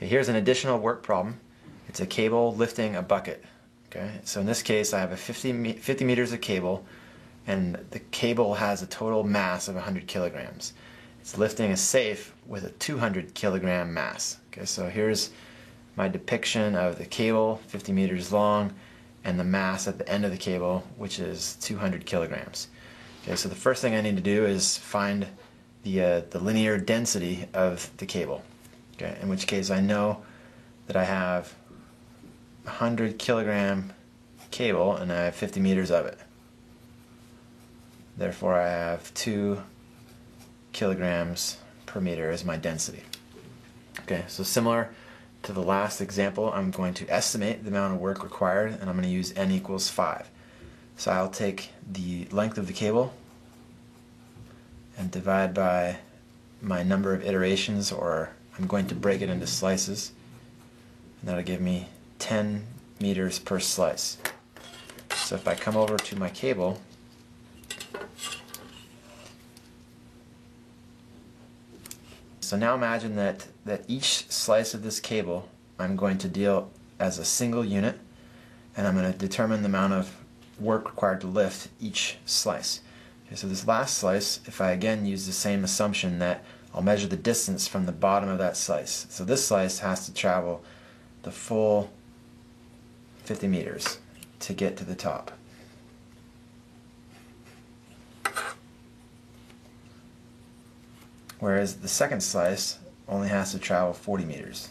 Okay, here's an additional work problem. It's a cable lifting a bucket. Okay, so in this case I have a 50 meters of cable, and the cable has a total mass of 100 kilograms. It's lifting a safe with a 200 kilogram mass. Okay, so here's my depiction of the cable, 50 meters long, and the mass at the end of the cable, which is 200 kilograms. Okay, so the first thing I need to do is find the linear density of the cable. Okay, in which case I know that I have 100 kilogram cable and I have 50 meters of it. Therefore I have 2 kilograms per meter as my density. Okay, so similar to the last example, I'm going to estimate the amount of work required, and I'm going to use n equals 5. So I'll take the length of the cable and divide by my number of iterations, or I'm going to break it into slices, and that'll give me 10 meters per slice. So if I come over to my cable, so now imagine that each slice of this cable I'm going to deal as a single unit, and I'm going to determine the amount of work required to lift each slice. Okay, so this last slice, if I again use the same assumption that I'll measure the distance from the bottom of that slice. So this slice has to travel the full 50 meters to get to the top. Whereas the second slice only has to travel 40 meters.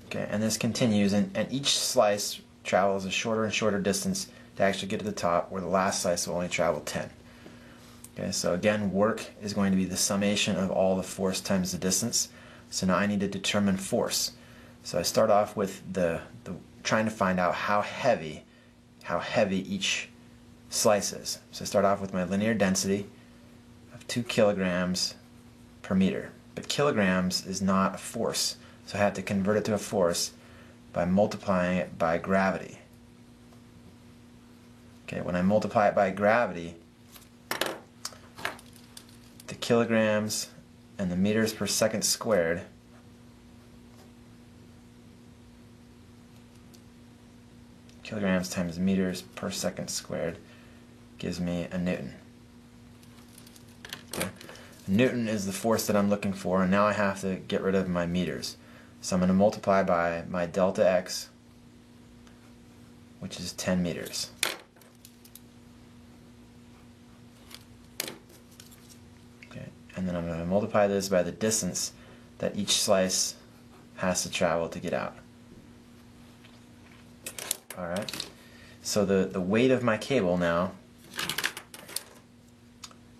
Okay, and this continues, and each slice travels a shorter and shorter distance to actually get to the top, where the last slice will only travel 10. Okay, so again, work is going to be the summation of all the force times the distance. So now I need to determine force. So I start off with trying to find out how heavy each slice is. So I start off with my linear density of 2 kilograms per meter. But kilograms is not a force, so I have to convert it to a force by multiplying it by gravity. Okay, when I multiply it by gravity, the kilograms and the meters per second squared kilograms times meters per second squared gives me a Newton. Okay. Newton is the force that I'm looking for, and now I have to get rid of my meters. So I'm going to multiply by my delta x, which is 10 meters. Okay. And then I'm going to multiply this by the distance that each slice has to travel to get out. Alright, so the weight of my cable now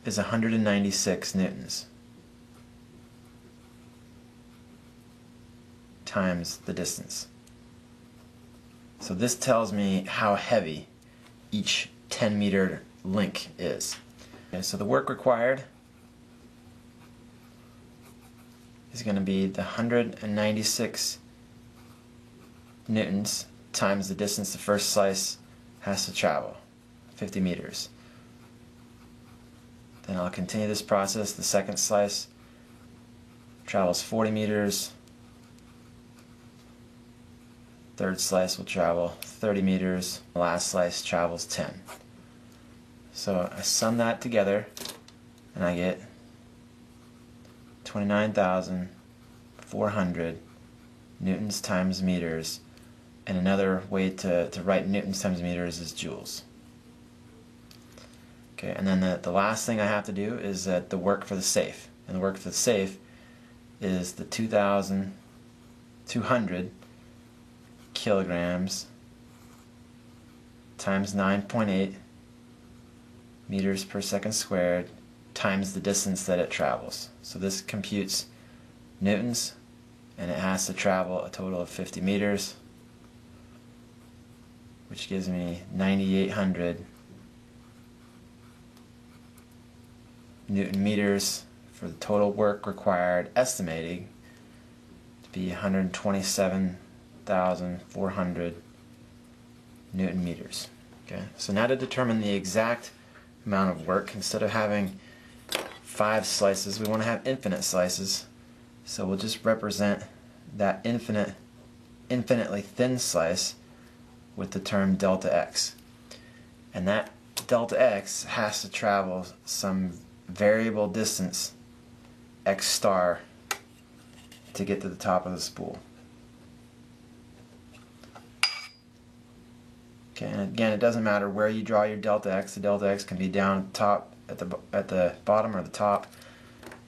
is 196 newtons times the distance. So this tells me how heavy each 10 meter link is. Okay, so the work required is going to be the 196 newtons times the distance the first slice has to travel, 50 meters. Then I'll continue this process. The second slice travels 40 meters. Third slice will travel 30 meters. The last slice travels 10. So I sum that together and I get 29,400 newtons times meters. And another way to write newtons times meters is joules. Okay, and then the last thing I have to do is the work for the safe. And the work for the safe is the 2,200 kilograms times 9.8 meters per second squared times the distance that it travels. So this computes newtons, and it has to travel a total of 50 meters. Which gives me 9,800 Newton meters for the total work required, estimating to be 127,400 Newton meters. Okay, so now to determine the exact amount of work. Instead of having 5 slices, we want to have infinite slices. So we'll just represent that infinitely thin slice with the term delta x. And that delta x has to travel some variable distance, x star, to get to the top of the spool. Okay, and again, it doesn't matter where you draw your delta x. The delta x can be down at the top, at the bottom, or the top.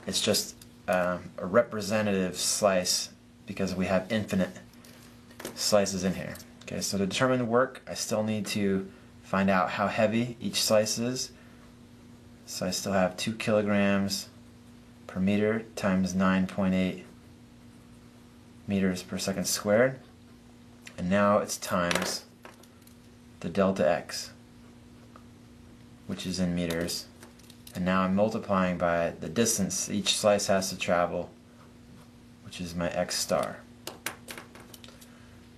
It's just a representative slice because we have infinite slices in here. Okay, so to determine the work, I still need to find out how heavy each slice is. So I still have 2 kilograms per meter times 9.8 meters per second squared. And now it's times the delta x, which is in meters. And now I'm multiplying by the distance each slice has to travel, which is my x star.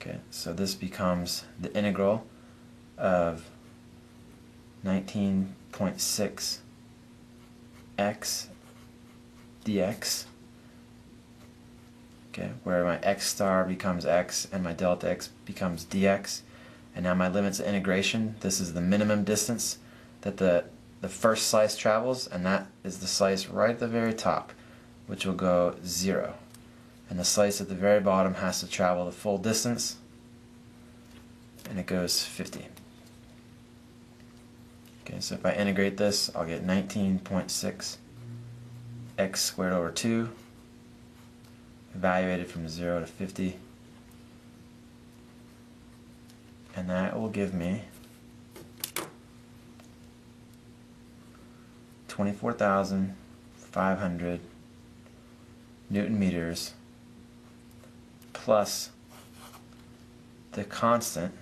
Okay, so this becomes the integral of 19.6 x dx, okay, where my x star becomes x and my delta x becomes dx. And now my limits of integration, this is the minimum distance that the first slice travels, and that is the slice right at the very top, which will go 0. And the slice at the very bottom has to travel the full distance, and it goes 50. Okay, so if I integrate this, I'll get 19.6 x squared over 2, evaluated from 0 to 50. And that will give me 24,500 Newton meters plus the constant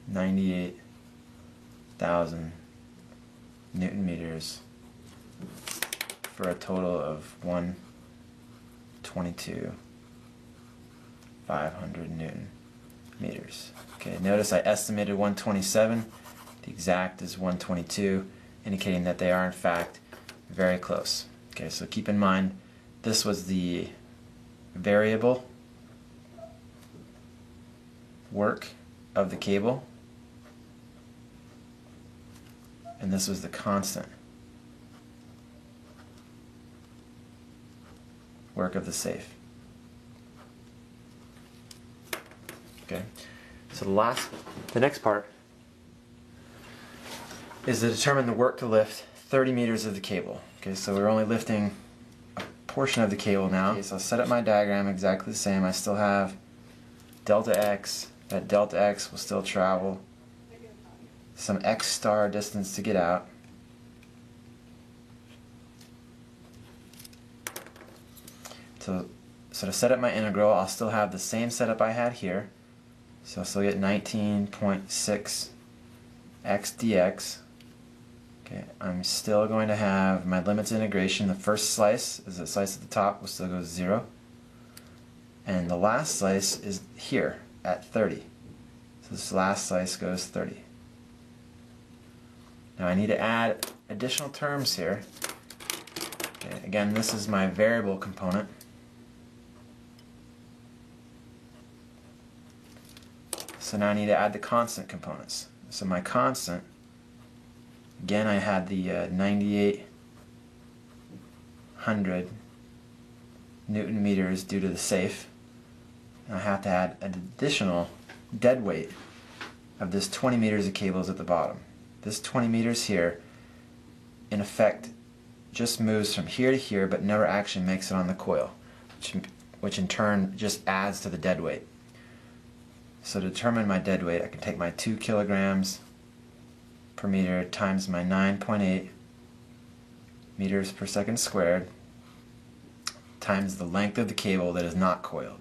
98,000 Newton meters for a total of 122,500 Newton meters. Okay, notice I estimated 127. The exact is 122, indicating that they are in fact very close. Okay, so keep in mind this was the variable work of the cable, and this was the constant work of the safe. Okay, so the next part is to determine the work to lift 30 meters of the cable. Okay, so we're only lifting a portion of the cable now. Okay, so I'll set up my diagram exactly the same. I still have delta x. That delta x will still travel some x star distance to get out. So to set up my integral, I'll still have the same setup I had here. So I'll still get 19.6 x dx. Okay, I'm still going to have my limits of integration. The first slice is the slice at the top, will still go 0. And the last slice is here at 30. So this last slice goes 30. Now I need to add additional terms here. Okay, again, this is my variable component. So now I need to add the constant components. So my constant, again, I had the 9,800 Newton meters due to the safe. And I have to add an additional dead weight of this 20 meters of cables at the bottom. This 20 meters here, in effect, just moves from here to here, but never actually makes it on the coil, which in turn just adds to the dead weight. So to determine my dead weight, I can take my 2 kilograms per meter times my 9.8 meters per second squared times the length of the cable that is not coiled.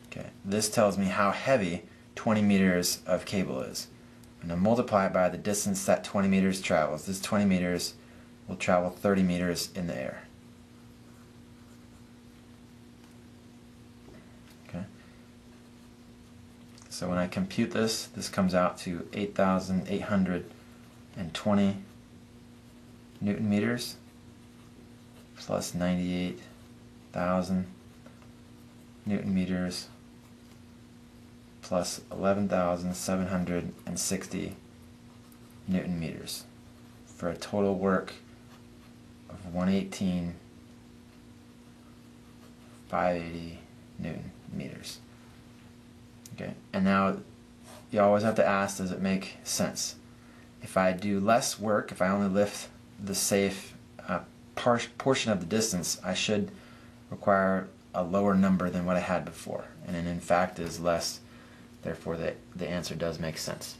Okay, this tells me how heavy 20 meters of cable is. I'm going to multiply it by the distance that 20 meters travels. This 20 meters will travel 30 meters in the air. Okay. So when I compute this, this comes out to 8,800 Newton meters plus 98,000 Newton meters plus 11,760 Newton meters for a total work of 118,580 Newton meters. Okay, and now you always have to ask, does it make sense? If I do less work, if I only lift the safe portion of the distance, I should require a lower number than what I had before, and in fact is less. Therefore the answer does make sense.